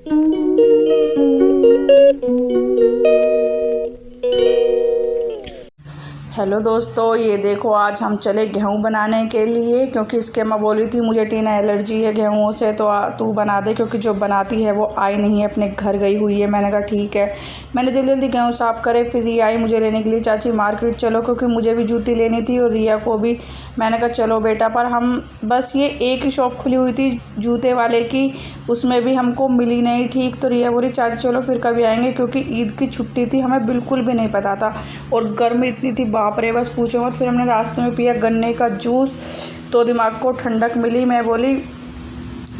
Hello दोस्तों, ये देखो आज हम चले गेहूँ बनाने के लिए, क्योंकि इसके अम्मा बोली थी मुझे टीना एलर्जी है गेहूँ से, तो तू बना दे, क्योंकि जो बनाती है वो आई नहीं है, अपने घर गई हुई है। मैंने कहा ठीक है। मैंने जल्दी जल्दी गेहूँ साफ़ करे, फिर रिया आई मुझे लेने के लिए, चाची मार्केट चलो, क्योंकि मुझे भी जूती लेनी थी और रिया को भी। मैंने कहा चलो बेटा, पर हम बस ये एक ही शॉप खुली हुई थी जूते वाले की, उसमें भी हमको मिली नहीं ठीक। तो रिया बोली चाची चलो फिर कभी आएंगे, क्योंकि ईद की छुट्टी थी, हमें बिल्कुल भी नहीं पता था और गर्मी इतनी थी बाप रे बस पूछो मत। फिर हमने रास्ते में पिया गन्ने का जूस, तो दिमाग को ठंडक मिली। मैं बोली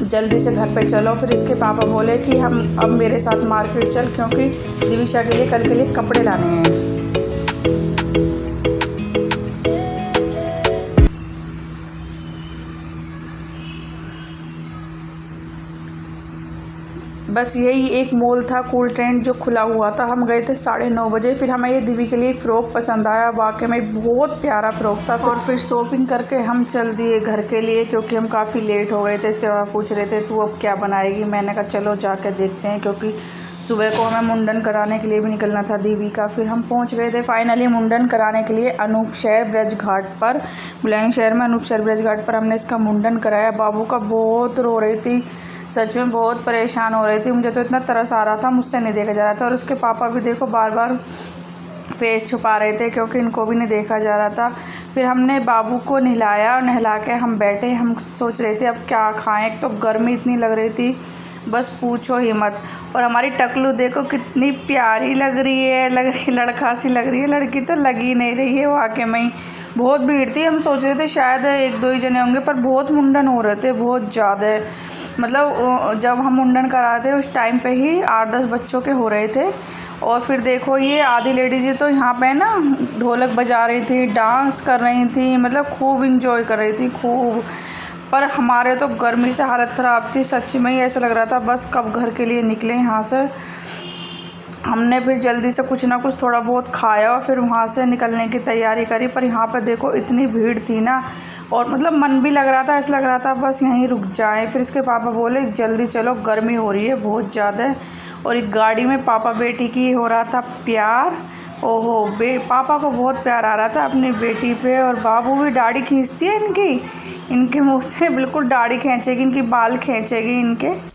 जल्दी से घर पे चलो। फिर इसके पापा बोले कि हम अब मेरे साथ मार्केट चल, क्योंकि दिविशा के लिए कल के लिए कपड़े लाने हैं। बस यही एक मॉल था कूल ट्रेंड जो खुला हुआ था। हम गए थे 9:30 बजे। फिर हमें ये दिवी के लिए फ़्रॉक पसंद आया, वाकई में बहुत प्यारा फ़्रॉक था। और फिर शॉपिंग करके हम चल दिए घर के लिए, क्योंकि हम काफ़ी लेट हो गए थे। इसके बाद पूछ रहे थे तू अब क्या बनाएगी। मैंने कहा चलो जाके देखते हैं, क्योंकि सुबह को हमें मुंडन कराने के लिए भी निकलना था दीवी का। फिर हम पहुंच गए थे फाइनली मुंडन कराने के लिए अनूप शहर ब्रज घाट पर, बुलंदशहर में अनूप शहर ब्रज घाट पर हमने इसका मुंडन कराया। बाबू का बहुत रो रही थी, सच में बहुत परेशान हो रही थी। मुझे तो इतना तरस आ रहा था, मुझसे नहीं देखा जा रहा था। और उसके पापा भी देखो बार बार फेस छुपा रहे थे, क्योंकि इनको भी नहीं देखा जा रहा था। फिर हमने बाबू को नहलाया और नहला के हम बैठे। हम सोच रहे थे अब क्या खाएं, एक तो गर्मी इतनी लग रही थी बस पूछो ही मत। और हमारी टकलू देखो कितनी प्यारी लग रही है, लड़का सी लग रही है, लड़की तो लगी नहीं रही है वाकई में ही। बहुत भीड़ थी, हम सोच रहे थे शायद 1-2 ही जने होंगे, पर बहुत मुंडन हो रहे थे, बहुत ज़्यादा। मतलब जब हम मुंडन करा थे उस टाइम पे ही 8-10 बच्चों के हो रहे थे। और फिर देखो ये आधी लेडीज़ तो यहाँ पे ना ढोलक बजा रही थी, डांस कर रही थी, मतलब खूब इंजॉय कर रही थी खूब। पर हमारे तो गर्मी से हालत ख़राब थी, सच में ही ऐसा लग रहा था बस कब घर के लिए निकले यहाँ से। हमने फिर जल्दी से कुछ ना कुछ थोड़ा बहुत खाया और फिर वहाँ से निकलने की तैयारी करी। पर यहाँ पर देखो इतनी भीड़ थी ना, और मतलब मन भी लग रहा था, ऐसा लग रहा था बस यहीं रुक जाएं। फिर इसके पापा बोले जल्दी चलो गर्मी हो रही है बहुत ज़्यादा। और एक गाड़ी में पापा बेटी की हो रहा था प्यार। ओहो पापा को बहुत प्यार आ रहा था अपनी बेटी पे। और बाबू भी दाढ़ी खींचती है इनकी, इनके मुँह से बिल्कुल दाढ़ी खींचेगी, इनकी बाल खींचेगी इनके।